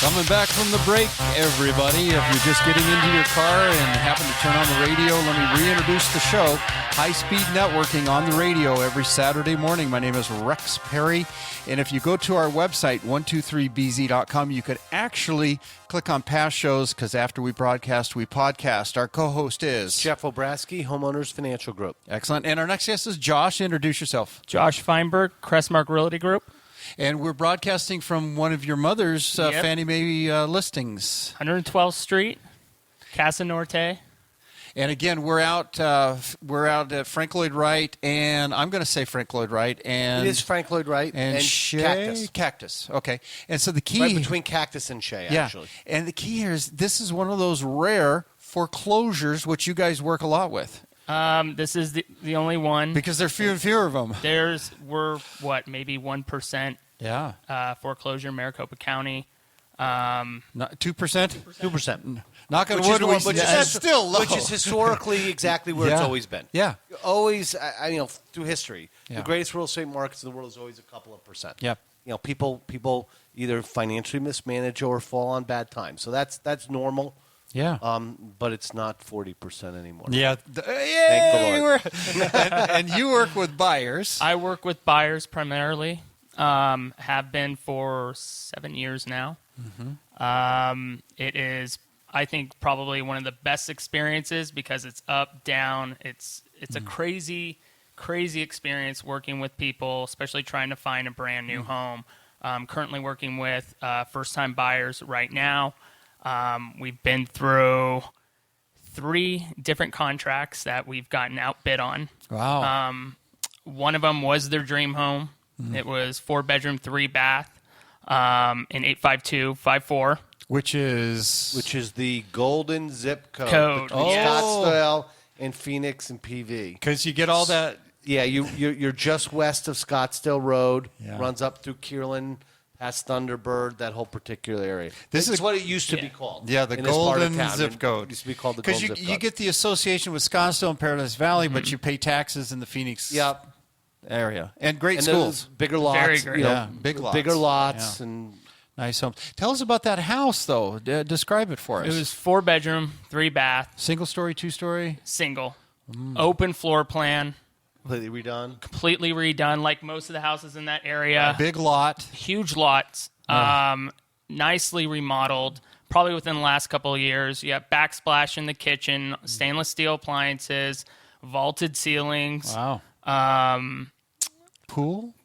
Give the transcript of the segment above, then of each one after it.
Coming back from the break, everybody. If you're just getting into your car and happen to turn on the radio, let me reintroduce the show. High-speed networking on the radio every Saturday morning. My name is Rex Parry. And if you go to our website, 123bz.com, you could actually click on past shows because after we broadcast, we podcast. Our co-host is Jeff Obrasky, Homeowners Financial Group. Excellent. And our next guest is Josh. Introduce yourself. Josh Feinberg, Crestmark Realty Group. And we're broadcasting from one of your mother's Fannie Mae listings. 112th Street, Casa Norte. And again, we're out at Frank Lloyd Wright, and I'm going to say Frank Lloyd Wright. And it is Frank Lloyd Wright and Cactus. Okay. And so the key... Right between Cactus and Shea, actually. And the key here is this is one of those rare foreclosures which you guys work a lot with. This is the only one. Because there are fewer and fewer of them. We're maybe 1% foreclosure in Maricopa County. Not 2%? 2%. Knock on wood, that's still low. Which is historically exactly where it's always been. Yeah. Always, through history, the greatest real estate markets in the world is always a couple of percent. Yeah. People either financially mismanage or fall on bad times. So that's normal. Yeah. But it's not 40% anymore. Yeah. Thank the Lord. and you work with buyers. I work with buyers primarily. Have been for 7 years now. Mm-hmm. It is, I think, probably one of the best experiences because it's up, down. It's a crazy experience working with people, especially trying to find a brand new home. Currently working with first-time buyers right now. We've been through 3 different contracts that we've gotten outbid on. Wow. One of them was their dream home. Mm-hmm. It was 4-bedroom, 3-bath, in 85254. Which is the golden zip code. Between Scottsdale and Phoenix and PV. Because you get all that. Yeah, you're just west of Scottsdale Road. Yeah. Runs up through Kierland, past Thunderbird, that whole particular area. This is what it used to be called. Yeah, the golden zip code. It used to be called the golden zip code. Because you get the association with Scottsdale and Paradise Valley, but you pay taxes in the Phoenix area. And great schools. Bigger lots. Very great. Big lots. Bigger lots and nice homes. Tell us about that house, though. Describe it for us. It was 4-bedroom, 3-bath. Single story, 2-story? Single. Open floor plan. Completely redone, like most of the houses in that area. Big lot. Huge lots. Nicely remodeled. Probably within the last couple of years. You have backsplash in the kitchen, stainless steel appliances, vaulted ceilings. Wow. Pool?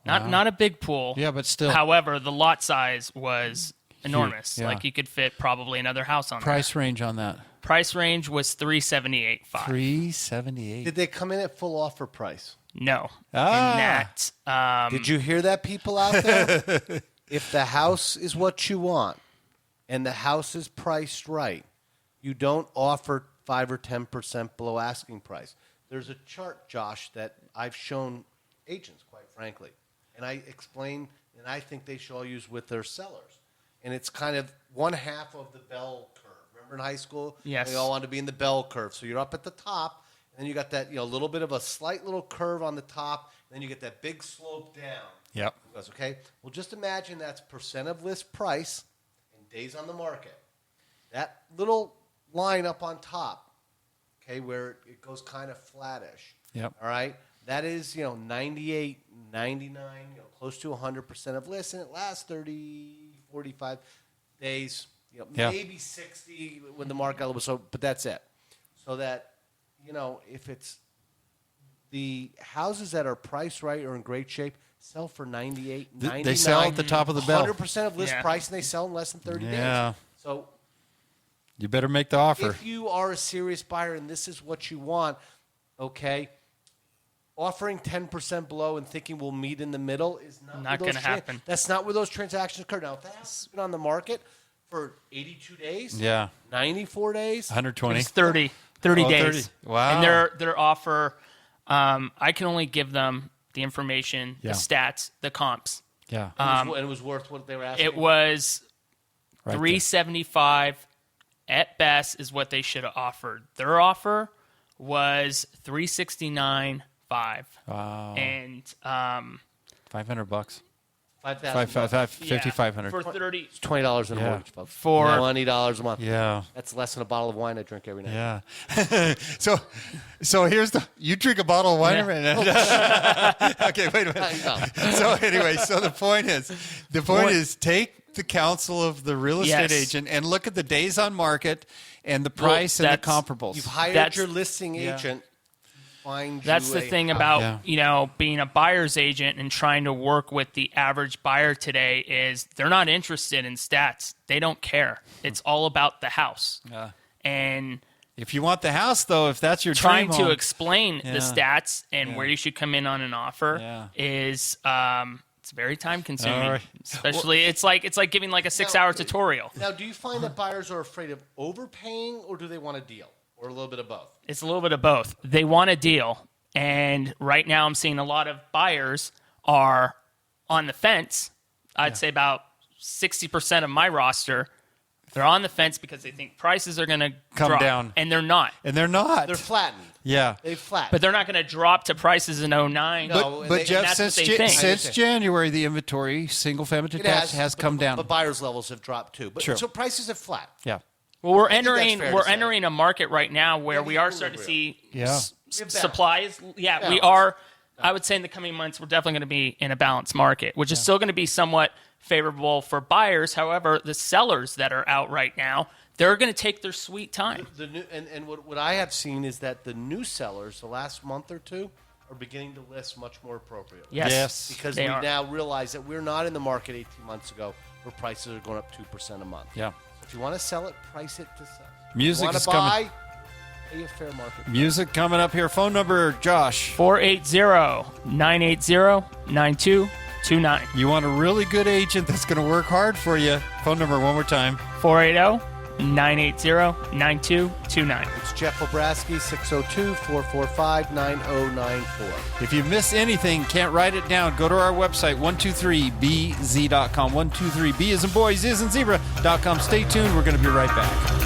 Not a big pool. Yeah, but still. However, the lot size was enormous. Yeah. Like you could fit probably another house on Price range on that? Price range was $378,500. $378,000. Did they come in at full offer price? No. And that, did you hear that, people out there? If the house is what you want and the house is priced right, you don't offer 5 or 10% below asking price. There's a chart, Josh, that I've shown agents, quite frankly, and I explain, and I think they should all use with their sellers. And it's kind of one half of the bell curve. Remember in high school? Yes. They all want to be in the bell curve. So you're up at the top, and then you got that little bit of a slight little curve on the top, and then you get that big slope down. Yep. It goes, okay? Well, just imagine that's percent of list price and days on the market. That little line up on top, okay, where it goes kind of flattish. Yep. All right? That is, 98, 99, close to 100% of list, and it lasts 30, 45 days, maybe 60 when the market got a little so, but that's it. So that, if it's the houses that are priced right or in great shape, sell for 98, 99. They sell at the top of the bell. 100% of list price, and they sell in less than 30 days. So you better make the offer. If you are a serious buyer and this is what you want, okay, offering 10% below and thinking we'll meet in the middle is not going to happen. That's not where those transactions occur. Now, if the house has been on the market for 82 days, 94 days, 120, it's 30 days. 30. Wow. And their offer, I can only give them the information, the stats, the comps. Yeah. And it was worth what they were asking. It was $375 at best is what they should have offered. Their offer was $369.5. Wow. And $500. $5,500. for 30. It's $20 in a Yeah. mortgage, folks. For- $20 a month. Yeah. That's less than a bottle of wine I drink every night. Yeah. so here's you drink a bottle of wine Yeah. every night. Okay, wait a minute. So anyway, the point is take the counsel of the real estate Yes. agent and look at the days on market and the price and the that's- comparables. You've hired That's- your listing agent. Find That's you the a thing house. about Yeah. being a buyer's agent and trying to work with the average buyer today is they're not interested in stats. They don't care. It's all about the house. Yeah. And If you want the house, though, if that's your trying dream to home, explain Yeah. the stats and Yeah. where you should come in on an offer Yeah. is it's very time consuming. All right. Especially it's like giving like a 6-hour tutorial. Now, do you find that buyers are afraid of overpaying, or do they want a deal, or a little bit of both? It's a little bit of both. They want a deal. And right now I'm seeing a lot of buyers are on the fence. I'd say about 60% of my roster, they're on the fence because they think prices are going to Come drop. down. And they're not. and they're not. They're flattened. Yeah. They've flattened. But they're not going to drop to prices in 09. No, But and Jeff, that's what since, they think. since January, the inventory, single-family detached, has come down. But buyers' levels have dropped too. But Sure. so prices have flat. Yeah. Well, we're think that's entering fair to we're say. entering a market right now where Yeah, we the are starting to see Yeah. We have balance. supplies. Yeah, we Balance. are. I would say in the coming months we're definitely going to be in a balanced market, which is still going to be somewhat favorable for buyers. However, the sellers that are out right now, they're going to take their sweet time. The new, and what I have seen is that the new sellers, the last month or two, are beginning to list much more appropriately. Yes, Because they we are. now realize that we're not in the market 18 months ago where prices are going up 2% a month. Yeah. So if you want to sell it, price it to sell. Music if you is want to coming. buy, pay a fair market. Music coming up here. Phone number, Josh. 480-980-9229. You want a really good agent that's going to work hard for you. Phone number one more time. 480-980-9229. It's Jeff Obrasky, 602-445-9094. If you miss anything, can't write it down, go to our website, 123bz.com. 123b as in boys, is in zebra.com. Stay tuned. We're going to be right back.